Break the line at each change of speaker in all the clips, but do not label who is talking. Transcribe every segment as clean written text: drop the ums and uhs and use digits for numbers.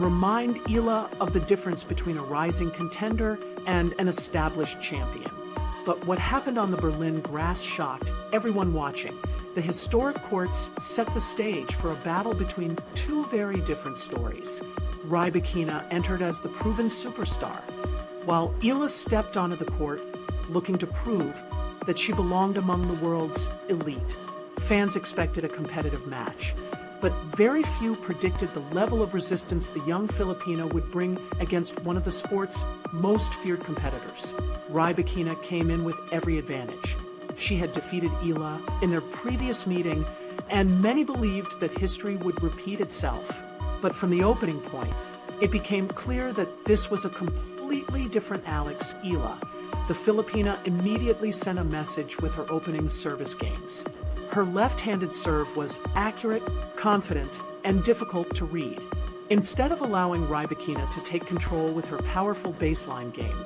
remind Eala of the difference between a rising contender and an established champion. But what happened on the Berlin grass shocked everyone watching. The historic courts set the stage for a battle between two very different stories. Rybakina entered as the proven superstar, while Eala stepped onto the court looking to prove that she belonged among the world's elite. Fans expected a competitive match, but very few predicted the level of resistance the young Filipina would bring against one of the sport's most feared competitors. Rybakina came in with every advantage. She had defeated Eala in their previous meeting, and many believed that history would repeat itself. But from the opening point, it became clear that this was a completely different Alex Eala. The Filipina immediately sent a message with her opening service games. Her left-handed serve was accurate, confident, and difficult to read. Instead of allowing Rybakina to take control with her powerful baseline game,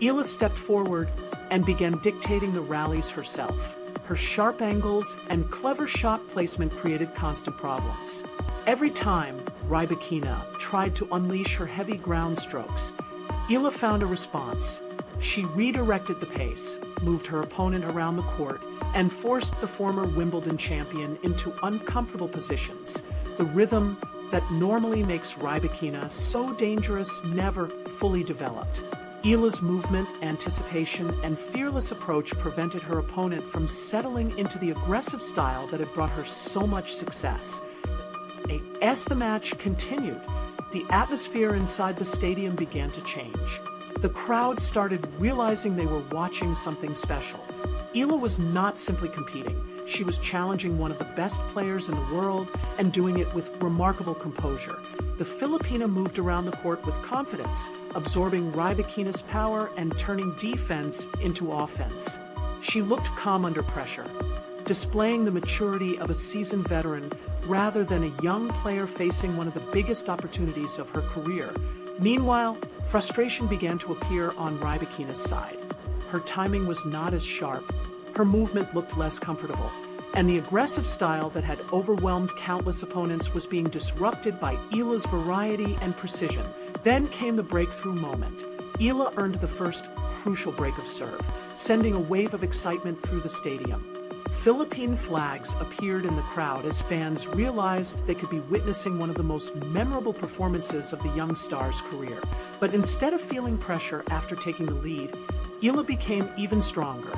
Eala stepped forward and began dictating the rallies herself. Her sharp angles and clever shot placement created constant problems. Every time Rybakina tried to unleash her heavy ground strokes, Eala found a response. She redirected the pace, moved her opponent around the court, and forced the former Wimbledon champion into uncomfortable positions. The rhythm that normally makes Rybakina so dangerous never fully developed. Eala's movement, anticipation, and fearless approach prevented her opponent from settling into the aggressive style that had brought her so much success. As the match continued, the atmosphere inside the stadium began to change. The crowd started realizing they were watching something special. Eala was not simply competing. She was challenging one of the best players in the world and doing it with remarkable composure. The Filipina moved around the court with confidence, absorbing Rybakina's power and turning defense into offense. She looked calm under pressure, displaying the maturity of a seasoned veteran rather than a young player facing one of the biggest opportunities of her career. Meanwhile, frustration began to appear on Rybakina's side. Her timing was not as sharp, her movement looked less comfortable, and the aggressive style that had overwhelmed countless opponents was being disrupted by Eala's variety and precision. Then came the breakthrough moment. Eala earned the first crucial break of serve, sending a wave of excitement through the stadium. Philippine flags appeared in the crowd as fans realized they could be witnessing one of the most memorable performances of the young star's career. But instead of feeling pressure after taking the lead, Eala became even stronger.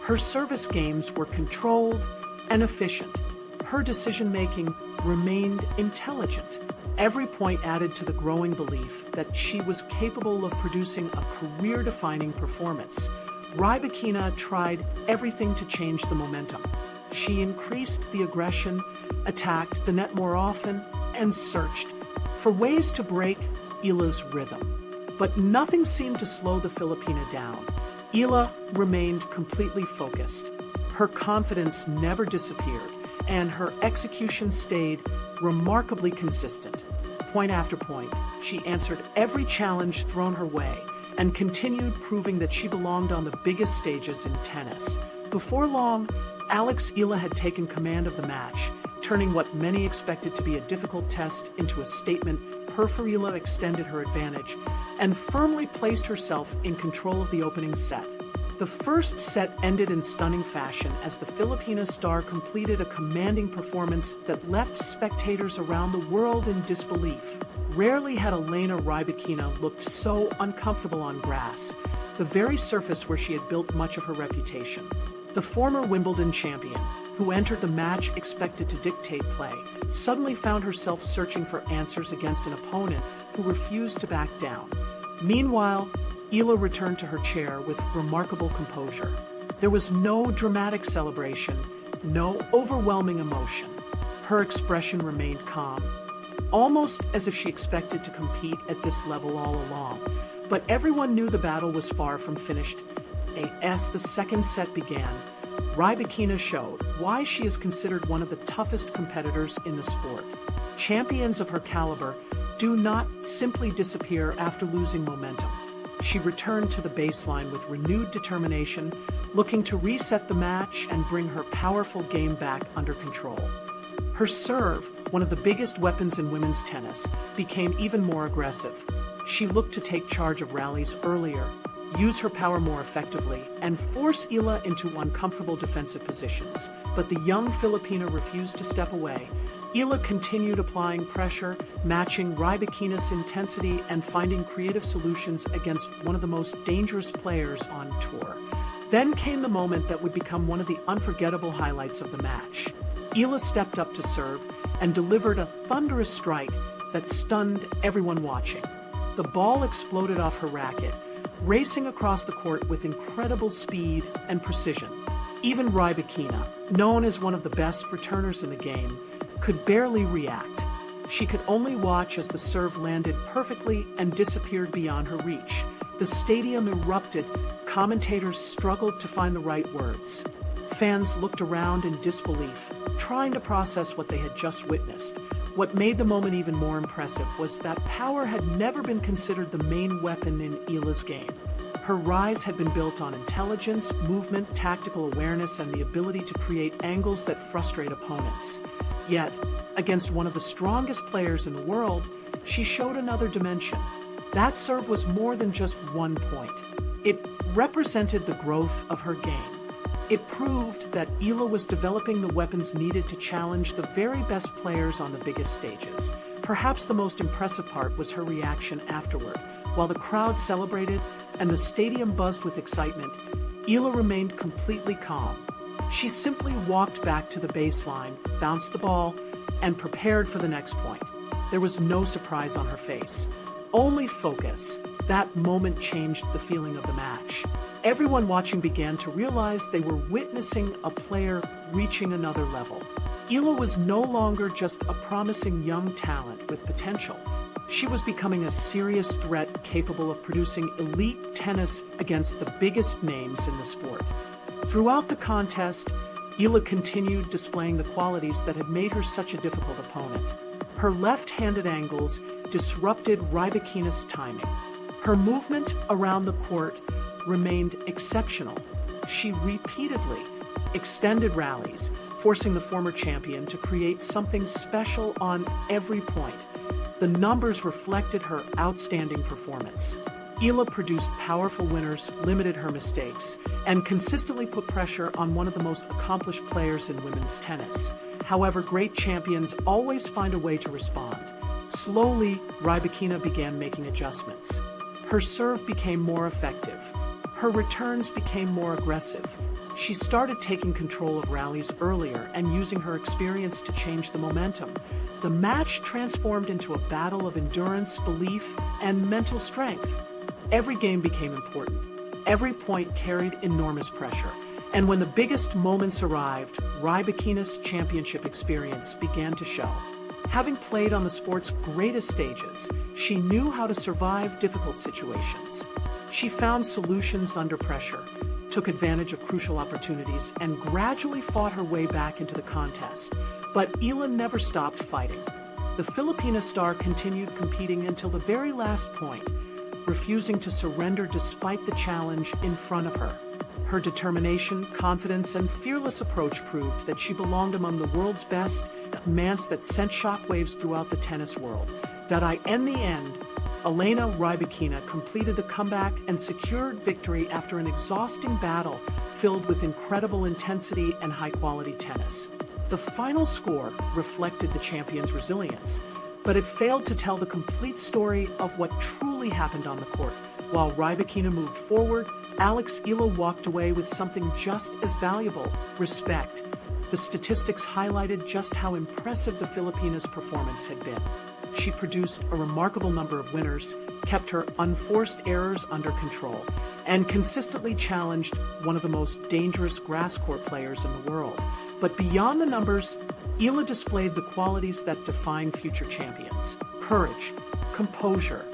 Her service games were controlled and efficient. Her decision-making remained intelligent. Every point added to the growing belief that she was capable of producing a career-defining performance. Rybakina tried everything to change the momentum. She increased the aggression, attacked the net more often, and searched for ways to break Eala's rhythm. But nothing seemed to slow the Filipina down. Eala remained completely focused. Her confidence never disappeared, and her execution stayed remarkably consistent. Point after point, she answered every challenge thrown her way, and continued proving that she belonged on the biggest stages in tennis. Before long, Alex Eala had taken command of the match, turning what many expected to be a difficult test into a statement. Eala extended her advantage and firmly placed herself in control of the opening set. The first set ended in stunning fashion as the Filipina star completed a commanding performance that left spectators around the world in disbelief. Rarely had Elena Rybakina looked so uncomfortable on grass, the very surface where she had built much of her reputation. The former Wimbledon champion, who entered the match expected to dictate play, suddenly found herself searching for answers against an opponent who refused to back down. Meanwhile, Eala returned to her chair with remarkable composure. There was no dramatic celebration, no overwhelming emotion. Her expression remained calm, almost as if she expected to compete at this level all along. But everyone knew the battle was far from finished. As the second set began, Rybakina showed why she is considered one of the toughest competitors in the sport. Champions of her caliber do not simply disappear after losing momentum. She returned to the baseline with renewed determination, looking to reset the match and bring her powerful game back under control. Her serve one of the biggest weapons in women's tennis, became even more aggressive. She looked to take charge of rallies earlier, use her power more effectively, and force Eala into uncomfortable defensive positions. But the young Filipina refused to step away. Eala continued applying pressure, matching Rybakina's intensity and finding creative solutions against one of the most dangerous players on tour. Then came the moment that would become one of the unforgettable highlights of the match. Eala stepped up to serve and delivered a thunderous strike that stunned everyone watching. The ball exploded off her racket, racing across the court with incredible speed and precision. Even Rybakina, known as one of the best returners in the game, could barely react. She could only watch as the serve landed perfectly and disappeared beyond her reach. The stadium erupted. Commentators struggled to find the right words. Fans looked around in disbelief, trying to process what they had just witnessed. What made the moment even more impressive was that power had never been considered the main weapon in Eala's game. Her rise had been built on intelligence, movement, tactical awareness, and the ability to create angles that frustrate opponents. Yet, against one of the strongest players in the world, she showed another dimension. That serve was more than just 1 point. It represented the growth of her game. It proved that Eala was developing the weapons needed to challenge the very best players on the biggest stages. Perhaps the most impressive part was her reaction afterward. While the crowd celebrated and the stadium buzzed with excitement, Eala remained completely calm. She simply walked back to the baseline, bounced the ball, and prepared for the next point. There was no surprise on her face, only focus. That moment changed the feeling of the match. Everyone watching began to realize they were witnessing a player reaching another level. Eala was no longer just a promising young talent with potential. She was becoming a serious threat capable of producing elite tennis against the biggest names in the sport. Throughout the contest, Eala continued displaying the qualities that had made her such a difficult opponent. Her left-handed angles disrupted Rybakina's timing. Her movement around the court remained exceptional. She repeatedly extended rallies, forcing the former champion to create something special on every point. The numbers reflected her outstanding performance. Eala produced powerful winners, limited her mistakes, and consistently put pressure on one of the most accomplished players in women's tennis. However, great champions always find a way to respond. Slowly, Rybakina began making adjustments. Her serve became more effective. Her returns became more aggressive. She started taking control of rallies earlier and using her experience to change the momentum. The match transformed into a battle of endurance, belief, and mental strength. Every game became important. Every point carried enormous pressure. And when the biggest moments arrived, Rybakina's championship experience began to show. Having played on the sport's greatest stages, she knew how to survive difficult situations. She found solutions under pressure, took advantage of crucial opportunities, and gradually fought her way back into the contest. But Eala never stopped fighting. The Filipina star continued competing until the very last point, refusing to surrender despite the challenge in front of her. Her determination, confidence, and fearless approach proved that she belonged among the world's best, a romance that sent shockwaves throughout the tennis world. In the end, Elena Rybakina completed the comeback and secured victory after an exhausting battle filled with incredible intensity and high-quality tennis. The final score reflected the champion's resilience, but it failed to tell the complete story of what truly happened on the court. While Rybakina moved forward, Alex Eala walked away with something just as valuable: respect. The statistics highlighted just how impressive the Filipina's performance had been. She produced a remarkable number of winners, kept her unforced errors under control, and consistently challenged one of the most dangerous grass court players in the world. But beyond the numbers, Eala displayed the qualities that define future champions: courage, composure,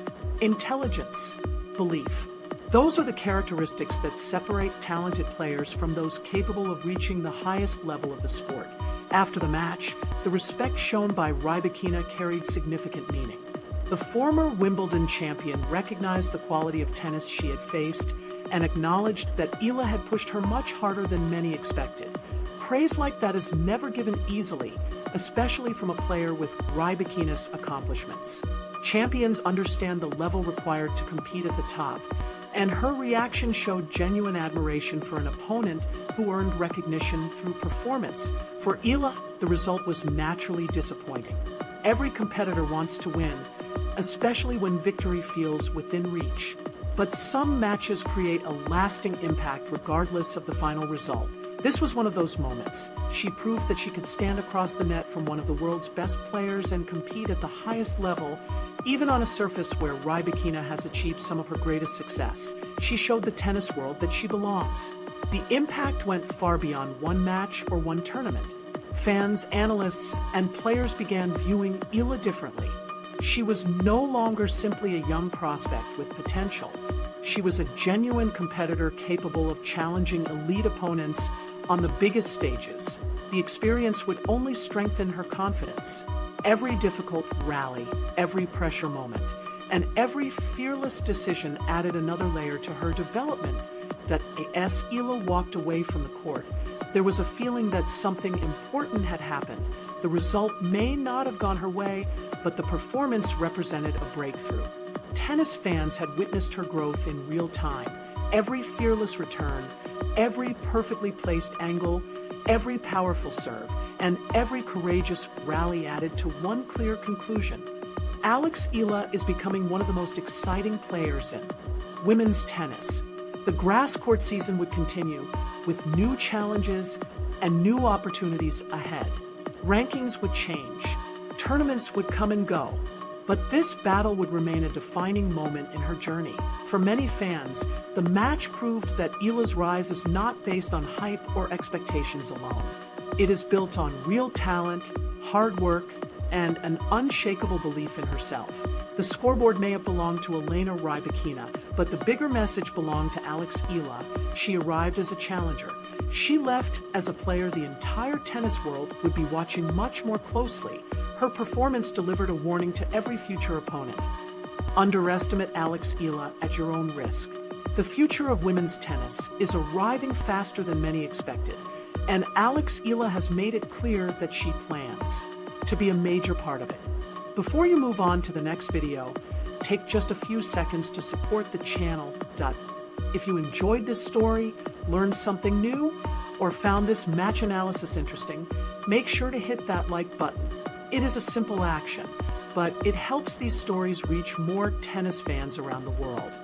intelligence, belief. Those are the characteristics that separate talented players from those capable of reaching the highest level of the sport. After the match, the respect shown by Rybakina carried significant meaning. The former Wimbledon champion recognized the quality of tennis she had faced and acknowledged that Eala had pushed her much harder than many expected. Praise like that is never given easily, especially from a player with Rybakina's accomplishments. Champions understand the level required to compete at the top, and her reaction showed genuine admiration for an opponent who earned recognition through performance. For Eala, the result was naturally disappointing. Every competitor wants to win, especially when victory feels within reach. But some matches create a lasting impact regardless of the final result. This was one of those moments. She proved that she could stand across the net from one of the world's best players and compete at the highest level, even on a surface where Rybakina has achieved some of her greatest success. She showed the tennis world that she belongs. The impact went far beyond one match or one tournament. Fans, analysts, and players began viewing Eala differently. She was no longer simply a young prospect with potential. She was a genuine competitor capable of challenging elite opponents on the biggest stages. The experience would only strengthen her confidence. Every difficult rally, every pressure moment, and every fearless decision added another layer to her development. As Eala walked away from the court, there was a feeling that something important had happened. The result may not have gone her way, but the performance represented a breakthrough. Tennis fans had witnessed her growth in real time. Every fearless return, every perfectly placed angle, every powerful serve, and every courageous rally added to one clear conclusion. Alex Eala is becoming one of the most exciting players in women's tennis. The grass court season would continue, with new challenges and new opportunities ahead. Rankings would change, tournaments would come and go, but this battle would remain a defining moment in her journey. For many fans, the match proved that Eala's rise is not based on hype or expectations alone. It is built on real talent, hard work, and an unshakable belief in herself. The scoreboard may have belonged to Elena Rybakina, but the bigger message belonged to Alex Eala. She arrived as a challenger. She left as a player the entire tennis world would be watching much more closely. Her performance delivered a warning to every future opponent. Underestimate Alex Eala at your own risk. The future of women's tennis is arriving faster than many expected, and Alex Eala has made it clear that she plans to be a major part of it. Before you move on to the next video, take just a few seconds to support the channel. If you enjoyed this story, learned something new, or found this match analysis interesting, make sure to hit that like button. It is a simple action, but it helps these stories reach more tennis fans around the world.